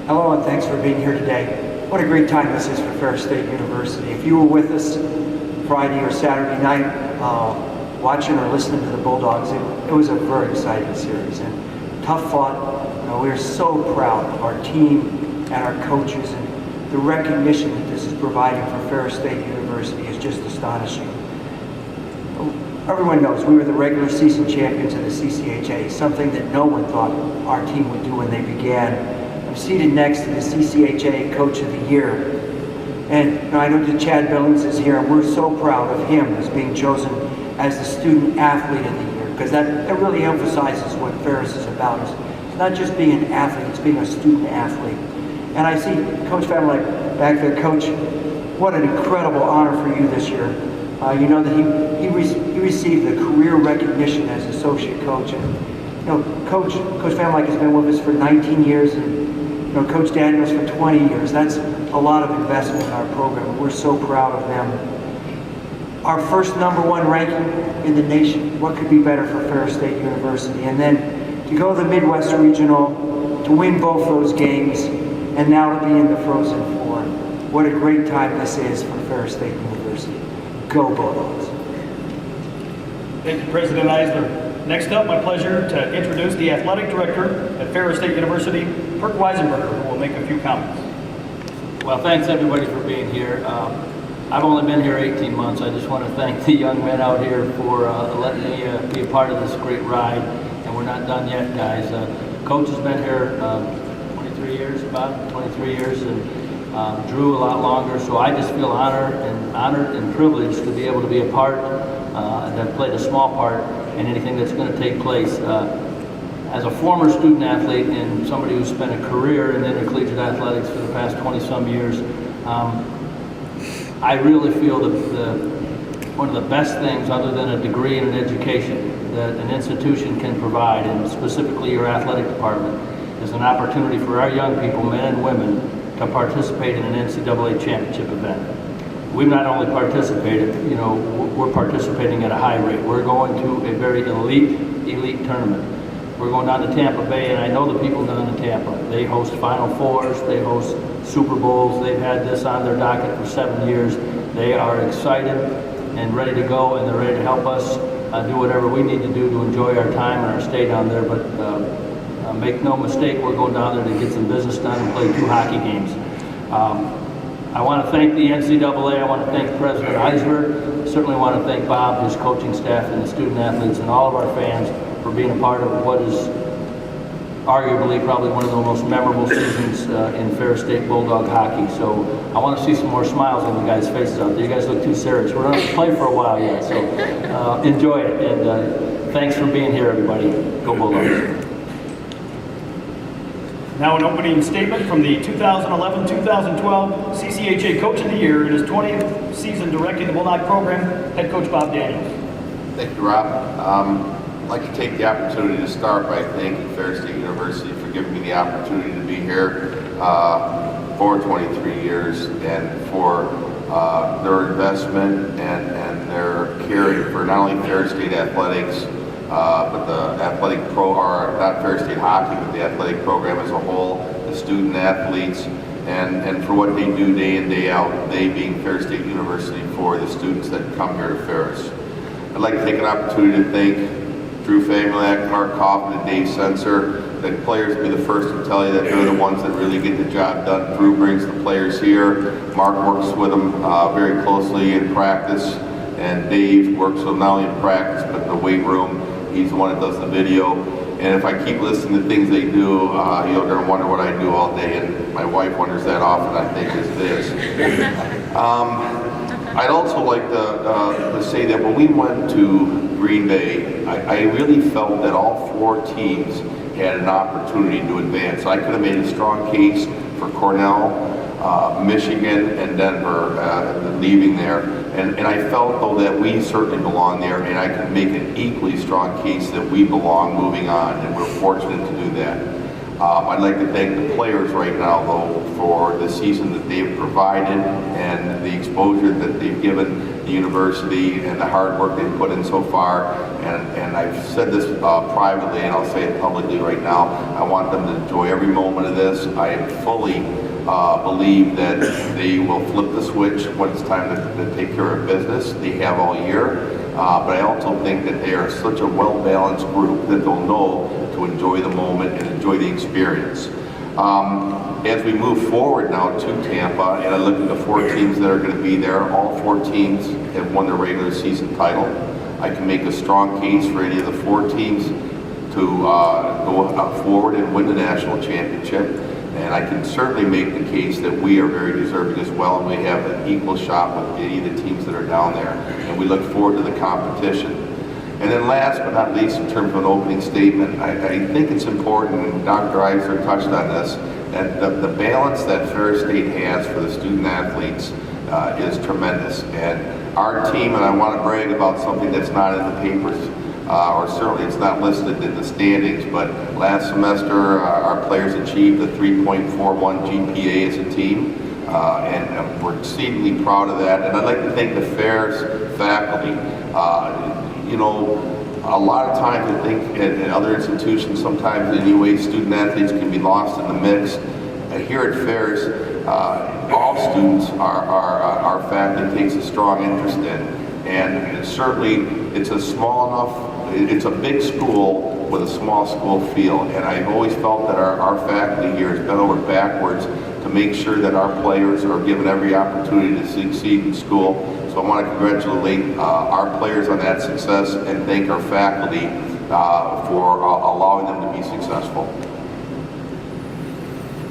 Hello and thanks for being here today. What a great time this is for Ferris State University. If you were with us Friday or Saturday night watching or listening to the Bulldogs, it was a very exciting series and tough fought. We are so proud of our team and our coaches, and the recognition that this is providing for Ferris State University is just astonishing. Everyone knows we were the regular season champions of the CCHA, something that no one thought our team would do when they began. I'm seated next to the CCHA Coach of the Year, and I know that Chad Billings is here, and we're so proud of him as being chosen as the Student Athlete of the Year, because that really emphasizes what Ferris is about. It's not just being an athlete, it's being a student athlete. And I see Coach Family back there. Coach, what an incredible honor for you this year. You know that he received the career recognition as associate coach, and Coach Van Lyck has been with us for 19 years, and Coach Daniels for 20 years. That's a lot of investment in our program. We're so proud of them. Our first #1 ranking in the nation. What could be better for Ferris State University? And then to go to the Midwest Regional, to win both those games, and now to be in the Frozen Four. What a great time this is for Ferris State University. Go Bulldogs. Thank you, President Eisler. Next up, my pleasure to introduce the Athletic Director at Ferris State University, Perk Weisenburger, who will make a few comments. Well, thanks everybody for being here. I've only been here 18 months. I just want to thank the young men out here for letting me be a part of this great ride, and we're not done yet, guys. Coach has been here 23 years, about 23 years, and Drew a lot longer, so I just feel honored and privileged to be able to be a part and have played a small part in anything that's going to take place. As a former student athlete and somebody who's spent a career in intercollegiate athletics for the past 20-some years, I really feel that one of the best things, other than a degree and an education, that an institution can provide, and specifically your athletic department, is an opportunity for our young people, men and women, to participate in an NCAA championship event. We've not only participated, we're participating at a high rate. We're going to a very elite tournament. We're going down to Tampa Bay, and I know the people down in Tampa. They host Final Fours, they host Super Bowls. They've had this on their docket for 7 years. They are excited and ready to go, and they're ready to help us do whatever we need to do to enjoy our time and our stay down there. But make no mistake, we're going down there to get some business done and play 2 hockey games. I want to thank the NCAA. I want to thank President Eisler. Certainly want to thank Bob, his coaching staff, and the student athletes, and all of our fans for being a part of what is arguably probably one of the most memorable seasons in Ferris State Bulldog hockey. So I want to see some more smiles on you guys' faces out there. You guys look too serious. We're going to play for a while yet, so enjoy it. And thanks for being here, everybody. Go Bulldogs. Now an opening statement from the 2011-2012 CCHA Coach of the Year in his 20th season directing the Bulldog program, head coach Bob Daniels. Thank you, Rob. I'd like to take the opportunity to start by thanking Ferris State University for giving me the opportunity to be here for 23 years, and for their investment and their caring for not only Ferris State athletics, but the athletic not Ferris State hockey, but the athletic program as a whole, the student athletes, and for what they do day in, day out, they being Ferris State University, for the students that come here to Ferris. I'd like to take an opportunity to thank Drew Famulak, Mark Kaufman, and Dave Sensor. The players will be the first to tell you that they're the ones that really get the job done. Drew brings the players here. Mark works with them very closely in practice, and Dave works with them not only in practice but in the weight room. He's the one that does the video. And if I keep listening to things they do, you're going to wonder what I do all day, and my wife wonders that often, I think, is this. I'd also like to say that when we went to Green Bay, I really felt that all 4 teams had an opportunity to advance. I could have made a strong case for Cornell, Michigan, and Denver leaving there. And I felt, though, that we certainly belong there, and I could make an equally strong case that we belong moving on, and we're fortunate to do that. I'd like to thank the players right now, though, for the season that they've provided and the exposure that they've given the university and the hard work they've put in so far. And I've said this privately, and I'll say it publicly right now. I want them to enjoy every moment of this. I fully believe that they will flip the switch when it's time to take care of business. They have all year. But I also think that they are such a well-balanced group that they'll know to enjoy the moment and enjoy the experience. As we move forward now to Tampa, and I look at the 4 teams that are going to be there, all 4 teams have won their regular season title. I can make a strong case for any of the 4 teams to go forward and win the national championship. And I can certainly make the case that we are very deserving as well, and we have an equal shot with any of the teams that are down there. And we look forward to the competition. And then last but not least, in terms of an opening statement, I think it's important, and Dr. Eisler touched on this, that the balance that Ferris State has for the student athletes is tremendous. And our team, and I want to brag about something that's not in the papers, or certainly it's not listed in the standings, but last semester our players achieved a 3.41 GPA as a team, and we're exceedingly proud of that. And I'd like to thank the Ferris faculty. You know, a lot of times I think at other institutions, sometimes anyway, student athletes can be lost in the mix. Here at Ferris, all students our faculty takes a strong interest in. And certainly it's a small enough, it's a big school with a small school feel. And I've always felt that our faculty here has bent over backwards to make sure that our players are given every opportunity to succeed in school. So I want to congratulate our players on that success and thank our faculty for allowing them to be successful.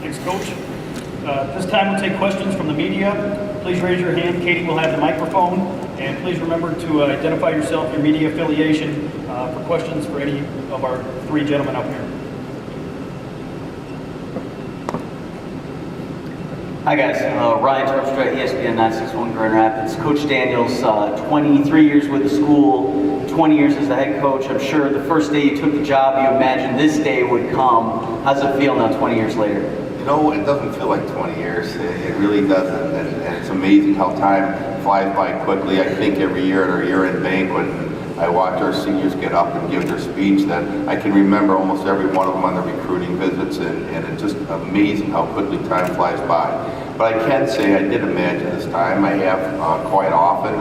Thanks, Coach. This time we'll take questions from the media. Please raise your hand. Katie will have the microphone. And please remember to identify yourself, your media affiliation, for questions for any of our 3 gentlemen up here. Hi guys, Ryan Terpstra, ESPN 961 Grand Rapids. Coach Daniels, 23 years with the school, 20 years as the head coach. I'm sure the first day you took the job, you imagined this day would come. How's it feel now 20 years later? You know, it doesn't feel like 20 years. It really doesn't. And it's amazing how time flies by quickly. I think every year at our year-end banquet, I watch our seniors get up and give their speech, that I can remember almost every one of them on the recruiting visits, and it's just amazing how quickly time flies by. But I can say I did imagine this time. I have quite often,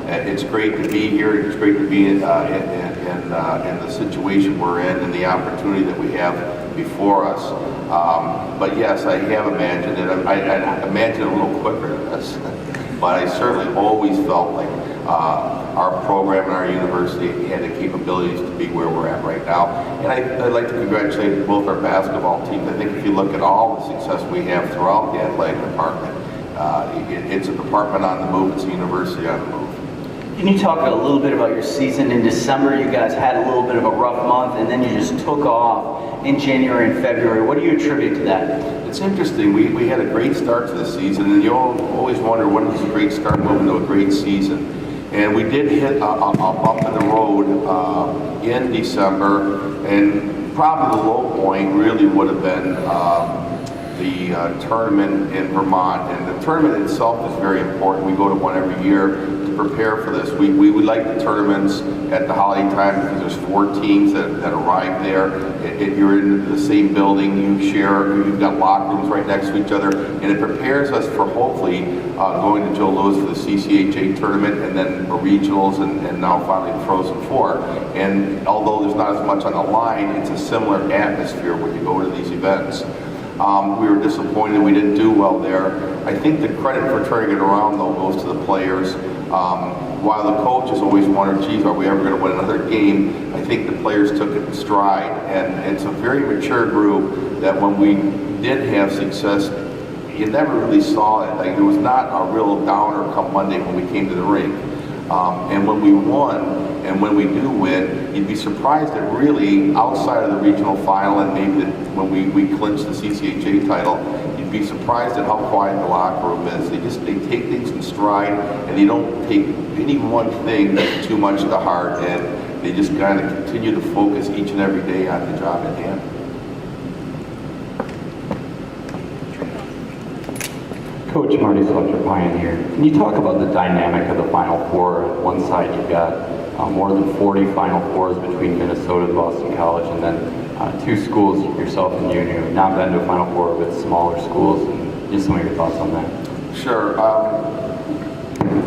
and it's great to be here. It's great to be in the situation we're in and the opportunity that we have before us. But yes, I have imagined it. I imagined it a little quicker than this. But I certainly always felt like our program and our university had the capabilities to be where we're at right now. And I'd like to congratulate both our basketball teams. I think if you look at all the success we have throughout the athletic department, it's a department on the move, it's a university on the move. Can you talk a little bit about your season? In December, you guys had a little bit of a rough month, and then you just took off in January and February. What do you attribute to that? It's interesting. We had a great start to the season, and you always wonder when does a great start move into a great season. And we did hit a bump in the road in December, and probably the low point really would have been the tournament in Vermont. And the tournament itself is very important. We go to one every year to prepare for this. We like the tournaments at the holiday time because there's 4 teams that arrive there. You're in the same building, you've got locker rooms right next to each other, and it prepares us for hopefully going to Joe Louis for the CCHA tournament, and then the regionals, and now finally the Frozen Four. And although there's not as much on the line, it's a similar atmosphere when you go to these events. We were disappointed we didn't do well there. I think the credit for turning it around, though, goes to the players. While the coaches always wondered, geez, are we ever going to win another game? I think the players took it in stride, and it's a very mature group that when we did have success, you never really saw it. Like, there was not a real downer come Monday when we came to the rink. And when we won, and when we do win, you'd be surprised that really, outside of the regional final and maybe when we clinched the CCHA title, you'd be surprised at how quiet the locker room is. They take things in stride, and they don't take any one thing too much to heart, and they just kind of continue to focus each and every day on the job at hand. Coach Marty Selector Pioneer, can you talk about the dynamic of the Final Four? On one side, you've got more than 40 Final Fours between Minnesota and Boston College, and then two schools, yourself and you, who have not been to a Final Four with smaller schools, and just some of your thoughts on that. Sure.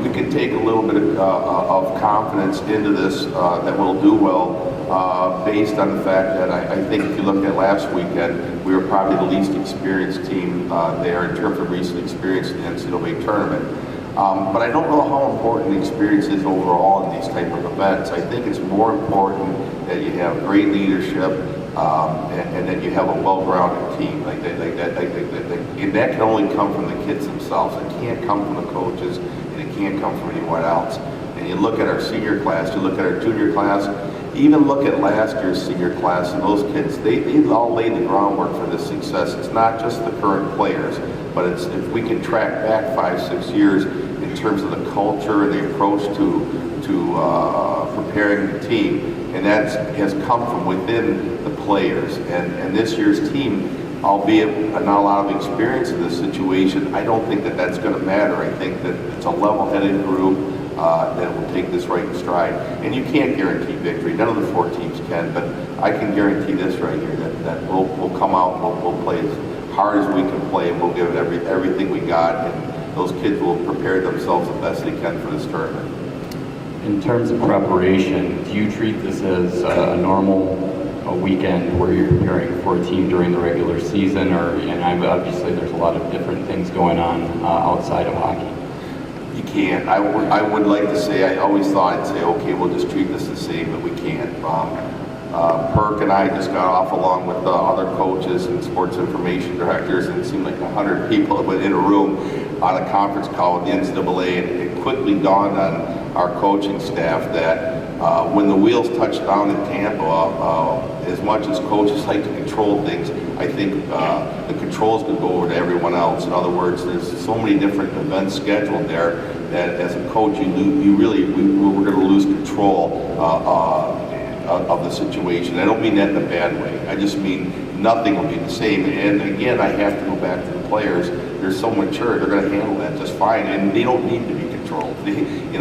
We can take a little bit of confidence into this that we'll do well based on the fact that I think if you looked at last weekend, we were probably the least experienced team there in terms of recent experience in the NCAA tournament. But I don't know how important the experience is overall in these type of events. I think it's more important that you have great leadership and that you have a well-grounded team. And that can only come from the kids themselves. It can't come from the coaches, and it can't come from anyone else. And you look at our senior class, you look at our junior class, even look at last year's senior class, and those kids, they all laid the groundwork for this success. It's not just the current players, but it's if we can track back 5-6 years in terms of the culture and the approach to preparing the team, and that has come from within the players. And this year's team, albeit not a lot of experience in this situation, I don't think that that's going to matter. I think that it's a level-headed group that will take this right in stride. And you can't guarantee victory. None of the 4 teams can, but I can guarantee this right here, that we'll come out and we'll play as hard as we can play, and we'll give it everything we got, and those kids will prepare themselves the best they can for this tournament. In terms of preparation, do you treat this as a normal weekend where you're preparing for a team during the regular season, and obviously there's a lot of different things going on outside of hockey? You can't. I would like to say, I always thought I'd say, okay, we'll just treat this the same, but we can't. Perk and I just got off along with other coaches and sports information directors, and it seemed like 100 people that went in a room on a conference call with the NCAA, and it quickly dawned on our coaching staff that when the wheels touched down in Tampa, as much as coaches like to control things, I think the controls could go over to everyone else. In other words, there's so many different events scheduled there that as a coach, we're going to lose control of the situation. I don't mean that in a bad way. I just mean nothing will be the same. And again, I have to go back to the players. They're so mature, they're going to handle that just fine, and they don't need to be controlled.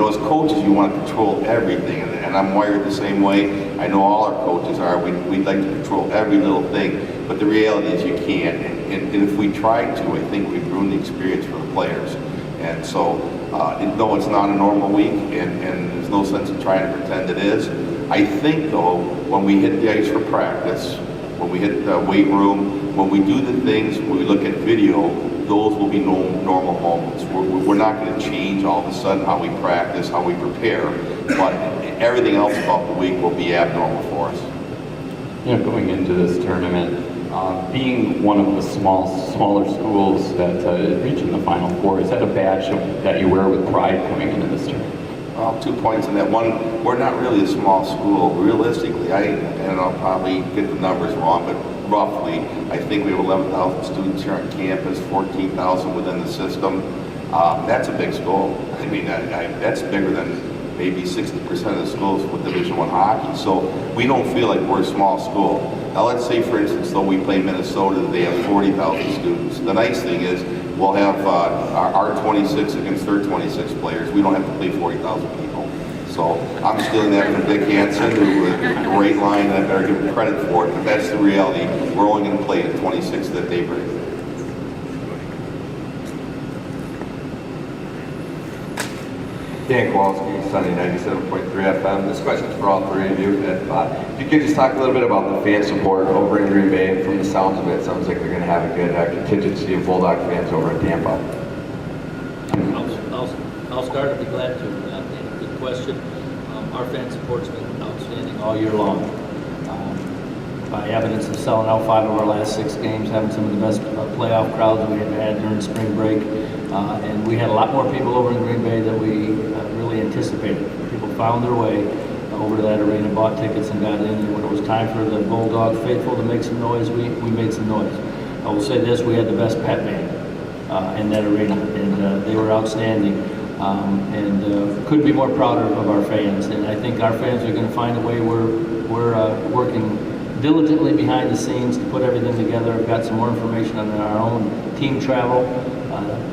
As coaches, you want to control everything, and I'm wired the same way. I know all our coaches are. We'd like to control every little thing, but the reality is you can't. And if we tried to, I think we'd ruin the experience for the players. And so, no, it's not a normal week, and there's no sense in trying to pretend it is. I think, though, when we hit the ice for practice, when we hit the weight room, when we do the things, when we look at video, those will be normal moments. We're not going to change all of a sudden how we practice, how we prepare, but everything else about the week will be abnormal for us. Going into this tournament, being one of the smaller schools that reach in the Final Four, is that a badge that you wear with pride coming into this tournament? 2 points on that. One, we're not really a small school. Realistically, I'll probably get the numbers wrong, but roughly, I think we have 11,000 students here on campus, 14,000 within the system. That's a big school. I mean, that's bigger than maybe 60% of the schools with Division I hockey. So we don't feel like we're a small school. Now, let's say, for instance, though we play Minnesota, they have 40,000 students. The nice thing is we'll have our 26 against their 26 players. We don't have to play 40,000 people. So I'm stealing that from Dick Hansen, who was a great line, and I better give him credit for it. But that's the reality. We're only going to play the 26 that they bring. Dan Kowalski, Sunday 97.3 FM. This question's for all three of you. If you could just talk a little bit about the fan support over in Green Bay. From the sounds of it sounds like they're going to have a good contingency of Bulldog fans over in Tampa. I'll start. I'd be glad to. Good question. Our fan support's been outstanding all year long. By evidence of selling out 5 of our last 6 games, having some of the best playoff crowds we have had during spring break. And we had a lot more people over in Green Bay than we really anticipated. People found their way over to that arena, bought tickets, and got in. And when it was time for the Bulldog faithful to make some noise, we made some noise. I will say this, we had the best pep band in that arena, and they were outstanding. And couldn't be more proud of our fans. And I think our fans are going to find a way. We're working diligently behind the scenes to put everything together. I've got some more information on our own team travel.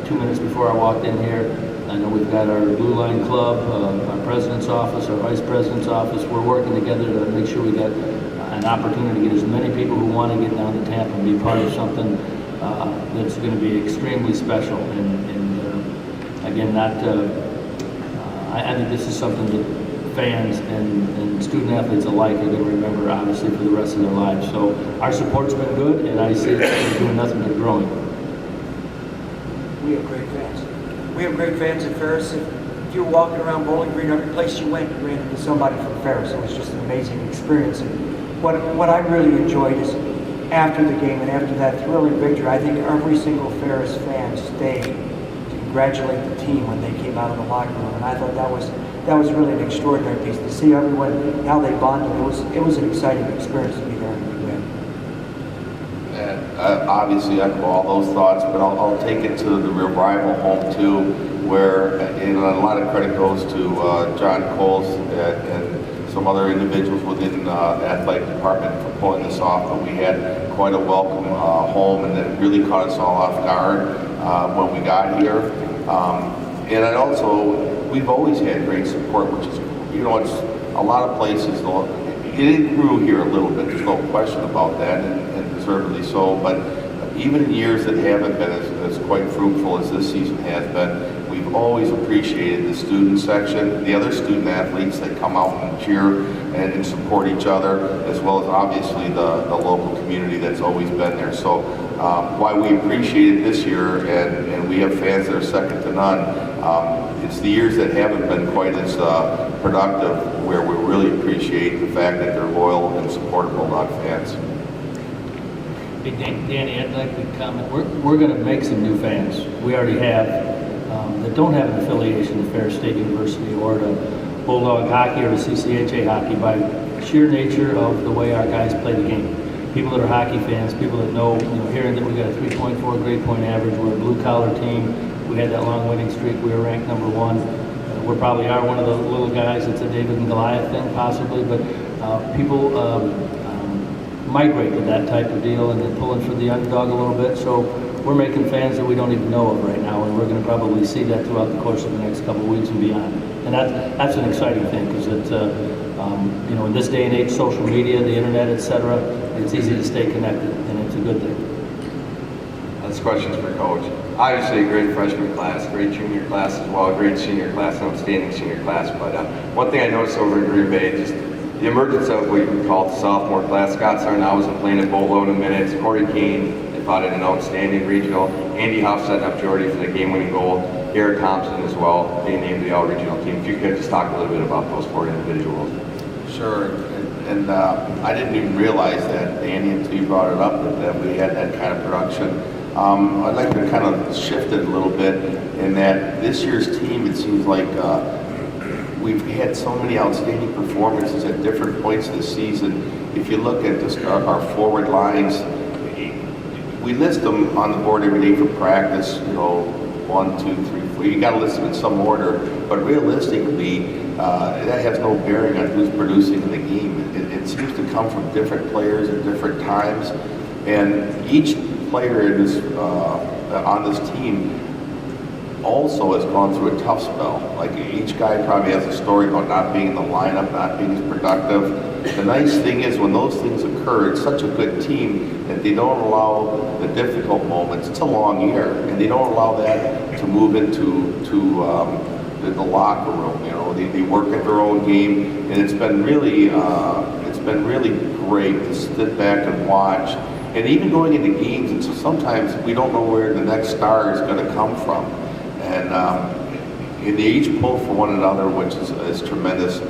2 minutes before I walked in here. I know we've got our Blue Line Club, our president's office, our vice president's office. We're working together to make sure we got an opportunity to get as many people who want to get down to Tampa and be part of something that's going to be extremely special. And again, I think this is something that fans and student athletes alike are going to remember, obviously, for the rest of their lives. So our support's been good, and I see it's doing nothing but growing. We have great fans. We have great fans at Ferris. If you were walking around Bowling Green, every place you went, you ran into somebody from Ferris. It was just an amazing experience. And what I really enjoyed is after the game and after that thrilling victory, I think every single Ferris fan stayed to congratulate the team when they came out of the locker room. And I thought that was really an extraordinary piece to see everyone, how they bonded. It was an exciting experience to be there in Big Bend. And obviously echo all those thoughts, but I'll take it to the rival home too, where and a lot of credit goes to John Coles and some other individuals within the athletic department for pulling this off. But we had quite a welcome home, and it really caught us all off guard when we got here. And I also, we've always had great support, which is, it's a lot of places. It grew here a little bit. There's no question about that, and deservedly so. But even in years that haven't been as quite fruitful as this season has been, we've always appreciated the student section, the other student athletes that come out and cheer and support each other, as well as obviously the local community that's always been there. So while we appreciate it this year, and we have fans that are second to none, it's the years that haven't been quite as productive where we really appreciate the fact that they're loyal and supportive Bulldog fans. Hey, Danny, I'd like to comment. We're going to make some new fans. We already have that don't have an affiliation to Ferris State University or to Bulldog hockey or to CCHA hockey by sheer nature of the way our guys play the game. People that are hockey fans, people that know, hearing that we got a 3.4 grade point average, we're a blue-collar team. We had that long winning streak. We were ranked number 1. We probably are one of the little guys. It's a David and Goliath thing, possibly, but people migrate to that type of deal and then pulling for the underdog a little bit. So we're making fans that we don't even know of right now, and we're going to probably see that throughout the course of the next couple of weeks and beyond. And that's an exciting thing because it's, in this day and age, social media, the internet, etc., it's easy to stay connected, and it's a good thing. This question's for Coach. Obviously, a great freshman class, great junior class as well, great senior class, an outstanding senior class. But one thing I noticed over in Green Bay, just the emergence of what you would call the sophomore class. Scott Sarnow wasn't playing at full load in minutes. Corey Kane, they fought in an outstanding regional. Andy Huff setting up Jordy for the game-winning goal. Garrett Thompson as well, being named the all-regional team. If you could just talk a little bit about those 4 individuals. Sure, and I didn't even realize that, Andy, until you brought it up, that we had that kind of production. I'd like to kind of shift it a little bit in that this year's team, it seems like we've had so many outstanding performances at different points of the season. If you look at just our forward lines, we list them on the board every day for practice, 1, 2, 3, 4. You got to list them in some order, but realistically, that has no bearing on who's producing in the game. It seems to come from different players at different times, and each player in this, on this team also has gone through a tough spell. Like each guy probably has a story about not being in the lineup, not being as productive. The nice thing is when those things occur, it's such a good team that they don't allow the difficult moments. It's a long year, and they don't allow that to move into the locker room. They work at their own game, and it's been really great to sit back and watch. And even going into games, and so sometimes we don't know where the next star is going to come from. And they each pull for one another, which is tremendous.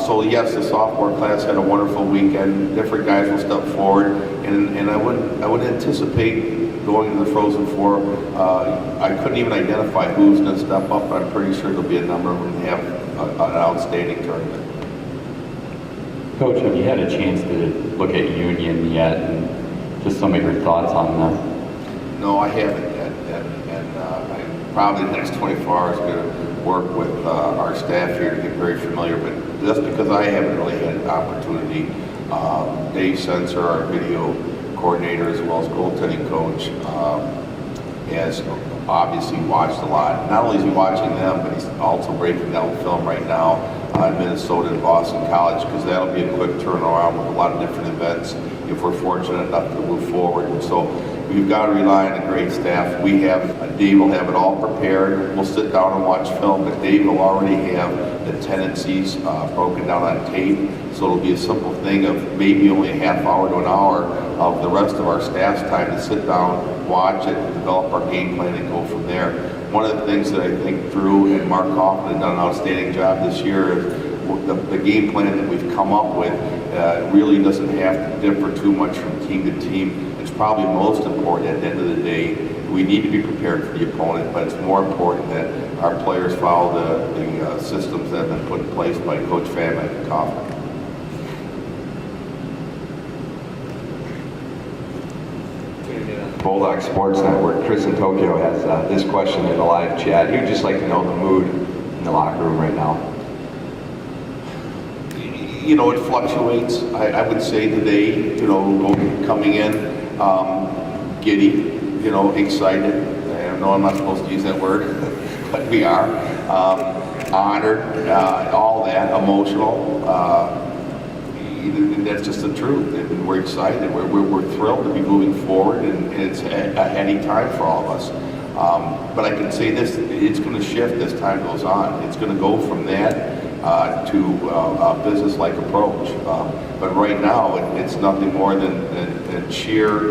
So yes, the sophomore class had a wonderful weekend. Different guys will step forward, and I would anticipate going into the Frozen Four. I couldn't even identify who's going to step up, but I'm pretty sure there'll be a number of them that have an outstanding tournament. Coach, have you had a chance to look at Union yet, and just some of your thoughts on them? No, I haven't yet, and I'm probably the next 24 hours going to work with our staff here to get very familiar. But just because I haven't really had an opportunity, Dave Sensor, our video coordinator, as well as goaltending coach, has obviously watched a lot. Not only is he watching them, but he's also breaking down film right now on Minnesota and Boston College, because that'll be a quick turnaround with a lot of different events if we're fortunate enough to move forward. And so we've got to rely on a great staff. We have, Dave will have it all prepared. We'll sit down and watch film, but Dave will already have the tendencies broken down on tape. So it'll be a simple thing of maybe only a half hour to an hour of the rest of our staff's time to sit down, watch it, develop our game plan, and go from there. One of the things that I think Drew and Mark Hoffman have done an outstanding job this year is the game plan that we've come up with really doesn't have to differ too much from team to team. It's probably most important at the end of the day. We need to be prepared for the opponent, but it's more important that our players follow the systems that have been put in place by Coach Famak and Kaufman. Bulldog Sports Network, Chris in Tokyo has this question in the live chat. He would just like to know the mood in the locker room right now. You know, it fluctuates. I would say today, you know, coming in, giddy, you know, excited. I know I'm not supposed to use that word, but we are. Honored, all that, emotional. That's just the truth. And we're excited. We're thrilled to be moving forward, and it's a heady time for all of us. But I can say this, it's going to shift as time goes on. It's going to go from that to a business-like approach. But right now, it's nothing more than sheer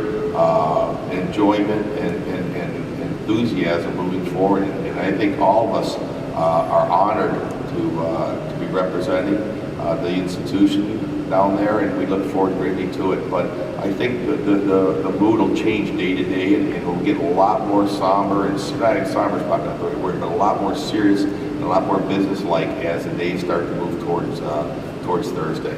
enjoyment and enthusiasm moving forward. And I think all of us are honored to be representing the institution down there, and we look forward greatly to it. But I think the mood will change day to day, and it'll get a lot more somber, and somber is probably not the right word, but a lot more serious and a lot more business-like as the days start to move towards Thursday.